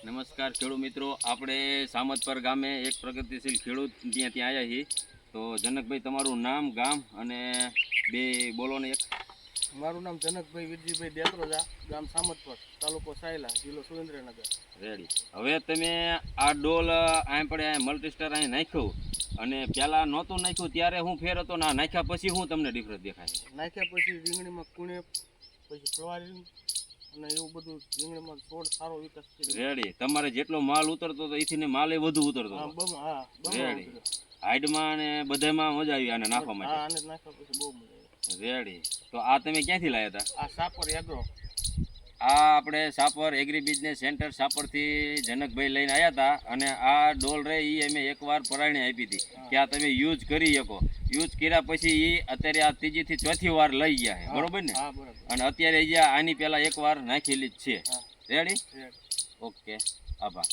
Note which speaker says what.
Speaker 1: નમસ્કાર ખેડૂત મિત્રો, આપણે સામતપર ગામે એક પ્રગતિશીલ ખેડૂત ત્યાં આવ્યા છીએ. તો જનકભાઈ, તમારું નામ, ગામ અને બે બોલો ને. એક
Speaker 2: મારું નામ જનકભાઈ વિરજીભાઈ દેત્રોજા, ગામ સામતપર, તાલુકો સાયલા, જિલ્લો સુરેન્દ્રનગર.
Speaker 1: રેડી. હવે તમે આ ડોલ અહીં પડે મલ્ટીસ્ટાર અહીં નાખ્યું અને પહેલાં નહોતું નાખ્યું ત્યારે હું ફેર હતો ને નાખ્યા પછી હું તમને ડિફરન્સ દેખાય?
Speaker 2: નાખ્યા પછી રીંગણીમાં કુણે, પછી ફ્લાવરિંગ અને એવું બધું રીંગણીમાં છોડ સારો વિકાસ કર્યો.
Speaker 1: રેડી. તમારે જેટલો માલ ઉતરતો હતો એથી માલ એ વધુ ઉતરતો
Speaker 2: હા,
Speaker 1: હતો. રેડી.
Speaker 2: ઉતર્યો.
Speaker 1: હાઈડમાં અને બધામાં મજા આવી આને નાખવા
Speaker 2: હા,
Speaker 1: માટે?
Speaker 2: આને નાખ્યા પછી બહુ મજા આવી.
Speaker 1: રેડી. તો આ તમે ક્યાંથી લાવ્યા હતા?
Speaker 2: આ સાપર એગ્રો.
Speaker 1: આ આપણે સાપર એગ્રી બિઝનેસ સેન્ટર સાપરથી જનકભાઈ લઈને આવ્યા હતા અને આ ડોલ રે એ અમે એકવાર પરાયણે આપી હતી કે આ તમે યુઝ કરી શકો. યુઝ કર્યા પછી એ અત્યારે આ ત્રીજીથી ચોથી વાર લઈ ગયા છે, બરોબર ને?
Speaker 2: હા, બરાબર.
Speaker 1: અને અત્યારે આની પહેલાં એકવાર નાખેલી જ છે. રેડી? ઓકે, આભાર.